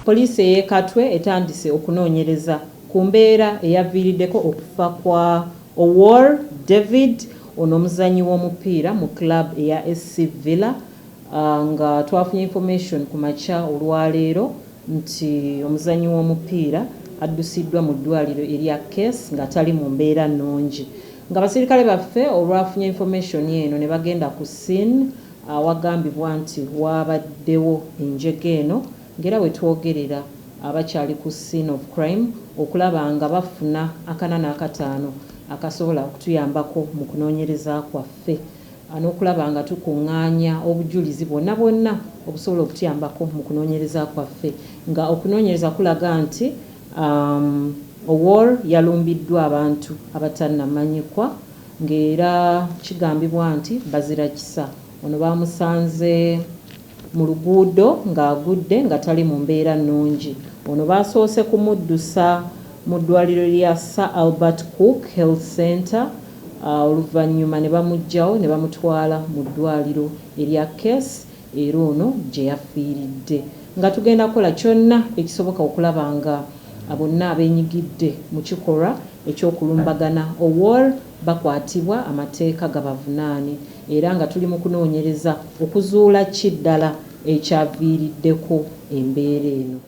Poliisi ey'Ekatwe etandise okunoonyereza ku mbeera eyaviiriddeko okufa kwa Owuor David, ono omuzannyi w'omupiira mu club eya SC Villa, nga twafunye information ku makya olwaleero nti omuzannyi w'omupiira addusiddwa mu ddwaliro erya Case nga tali mu mbeera nnungi. Nga abasirikale baffe olwafunye information eno ne bagenda ku scene wagambibwa nti wabaddewo enjega eno, ng'era we twogerera abakyali ku scene of crime okulaba nga bafuna akanana akataano akasobola okutuyambako mu kunoonyereza kwaffe, n'okulaba nga tukuŋŋaanya obujulizi bwonna obusobola okutuyambako mu kunoonyereza kwaffe, nga okunoonyereza kulaga nti Owuor yalumbiddwa abantu abatannamanyikwa, ng'era kigambibwa nti bazira kisa. Ono bamusanze mu luguudo ng'agudde nga tali mu mbeera nnungi. Ono basoose kumuddusa mu ddwaliro lya Sir Albert Cook Health Center, oluvannyuma ne bamuggyawo ne bamutwala mu ddwaliro erya Case, era ono gye yafiiridde. Nga tugenda kukola kyonna ekisoboka okulaba nga bonna abeenyigidde mu kikolwa eky'okulumbagana Owuor bakwatibwa, amateeka gabavunaane, era nga tuli mu kunoonyereza okuzuula kiddala ekyaviiriddeko embeera eno.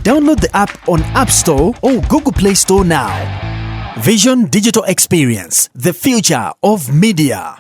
Download the app on App Store or Google Play Store now. Vision Digital Experience, the future of media.